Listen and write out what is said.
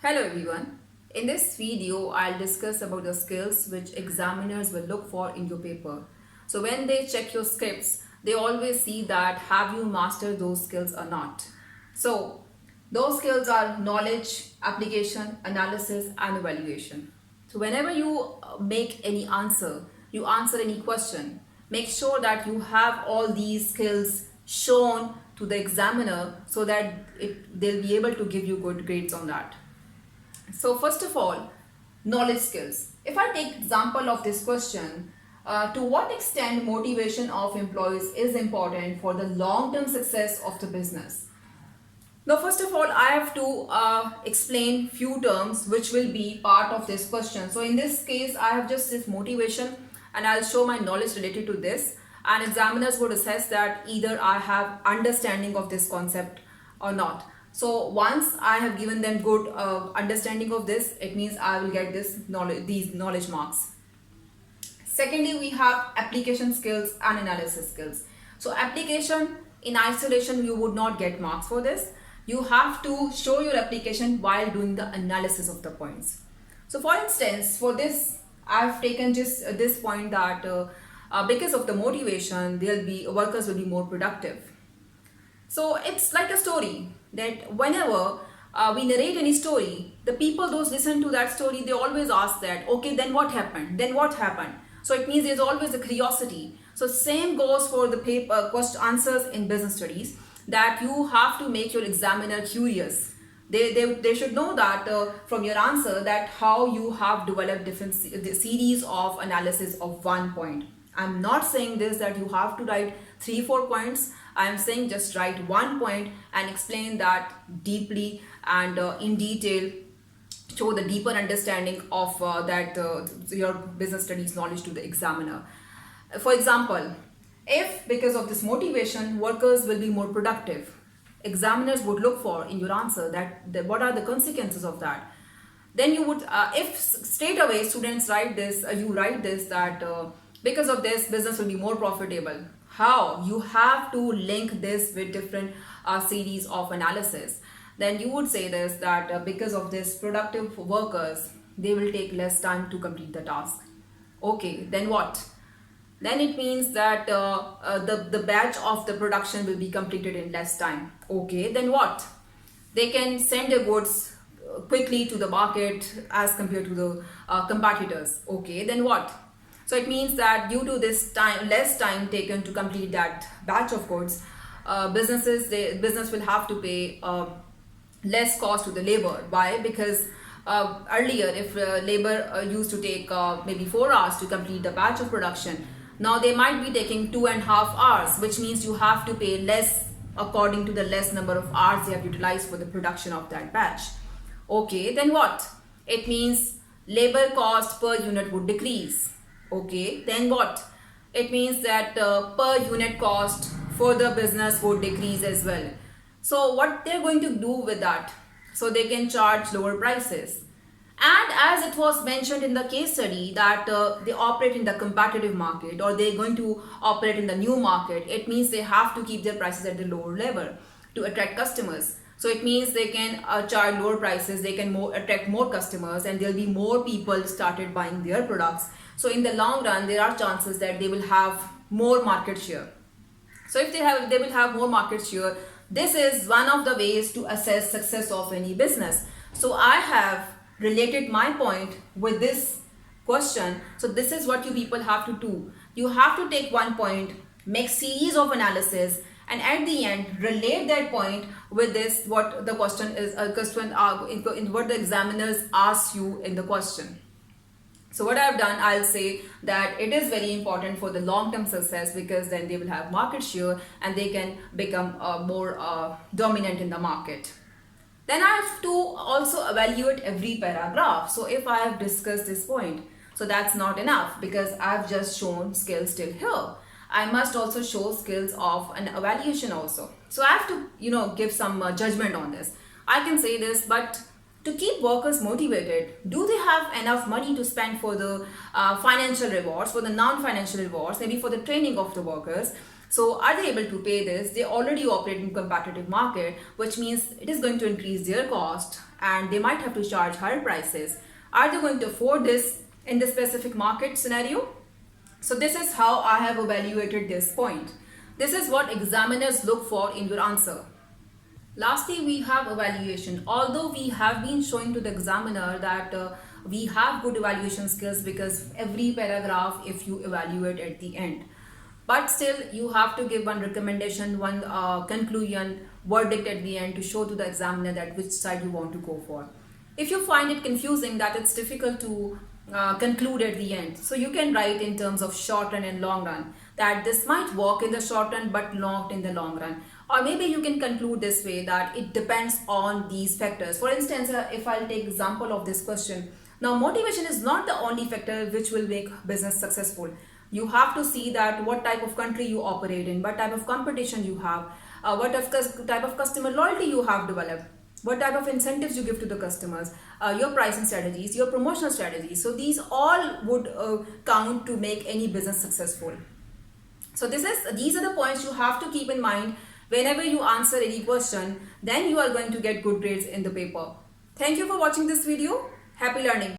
Hello everyone. In this video, I'll discuss about the skills which examiners will look for in your paper. So when they check your scripts, they always see that have you mastered those skills or not. So those skills are knowledge, application, analysis and evaluation. So whenever you make any answer, you answer any question, make sure that you have all these skills shown to the examiner so that they'll be able to give you good grades on that. So first of all, knowledge skills. If I take example of this question, to what extent motivation of employees is important for the long-term success of the business? Now, first of all, I have to explain few terms which will be part of this question. So in this case, I have just this motivation and I'll show my knowledge related to this. And examiners would assess that either I have understanding of this concept or not. So once I have given them good understanding of this, it means I will get these knowledge marks. Secondly, we have application skills and analysis skills. So application in isolation, you would not get marks for this. You have to show your application while doing the analysis of the points. So for instance, for this, I've taken just this point that because of the motivation, workers will be more productive. So it's like a story that whenever we narrate any story, the people those listen to that story, they always ask that, okay, then what happened? Then what happened? So it means there's always a curiosity. So same goes for the paper question answers in business studies, that you have to make your examiner curious. They should know that from your answer that how you have developed different series of analysis of one point. I'm not saying this that you have to write 3-4 points. I'm saying just write one point and explain that deeply and in detail, show the deeper understanding of your business studies knowledge to the examiner. For example, if because of this motivation workers will be more productive, examiners would look for in your answer that what are the consequences of that. Then you would if straight away students write this, you write this that because of this business will be more profitable. How? You have to link this with different series of analysis. Then you would say this that because of this productive workers, they will take less time to complete the task. Okay, then what? Then it means that the batch of the production will be completed in less time. Okay, then what? They can send their goods quickly to the market as compared to the competitors. Okay, then what? So it means that due to this less time taken to complete that batch of goods, business will have to pay less cost to the labor. Why? Because earlier, if labor used to take maybe 4 hours to complete the batch of production, now they might be taking 2.5 hours, which means you have to pay less according to the less number of hours they have utilized for the production of that batch. Okay, then what? It means labor cost per unit would decrease. Okay, then what? It means that per unit cost for the business would decrease as well. So what they're going to do with that? So they can charge lower prices. And as it was mentioned in the case study that they operate in the competitive market or they're going to operate in the new market, it means they have to keep their prices at the lower level to attract customers. So it means they can charge lower prices, they can attract more customers, and there'll be more people started buying their products. So in the long run, there are chances that they will have more market share. So if they will have more market share. This is one of the ways to assess success of any business. So I have related my point with this question. So this is what you people have to do. You have to take one point, make series of analysis, and at the end relate that point with this what the question is in what the examiners ask you in the question. So what I've done, I'll say that it is very important for the long-term success because then they will have market share and they can become more dominant in the market. Then I have to also evaluate every paragraph. So if I have discussed this point, so that's not enough because I've just shown skills till here. I must also show skills of an evaluation also. So I have to, give some judgment on this. I can say this, but to keep workers motivated, do they have enough money to spend for the financial rewards, for the non-financial rewards, maybe for the training of the workers? So are they able to pay this? They already operate in competitive market, which means it is going to increase their cost and they might have to charge higher prices. Are they going to afford this in the specific market scenario? So this is how I have evaluated this point. This is what examiners look for in your answer. Lastly, we have evaluation. Although we have been showing to the examiner that we have good evaluation skills because every paragraph if you evaluate at the end. But still, you have to give one recommendation, one conclusion, verdict at the end to show to the examiner that which side you want to go for. If you find it confusing that it's difficult to conclude at the end, so you can write in terms of short run and long run that this might work in the short run but not in the long run. Or maybe you can conclude this way that it depends on these factors. For instance, if I'll take example of this question, now motivation is not the only factor which will make business successful. You have to see that what type of country you operate in, what type of competition you have, what type of customer loyalty you have developed, what type of incentives you give to the customers, your pricing strategies, your promotional strategies. So these all would count to make any business successful. So these are the points you have to keep in mind whenever you answer any question, then you are going to get good grades in the paper. Thank you for watching this video. Happy learning.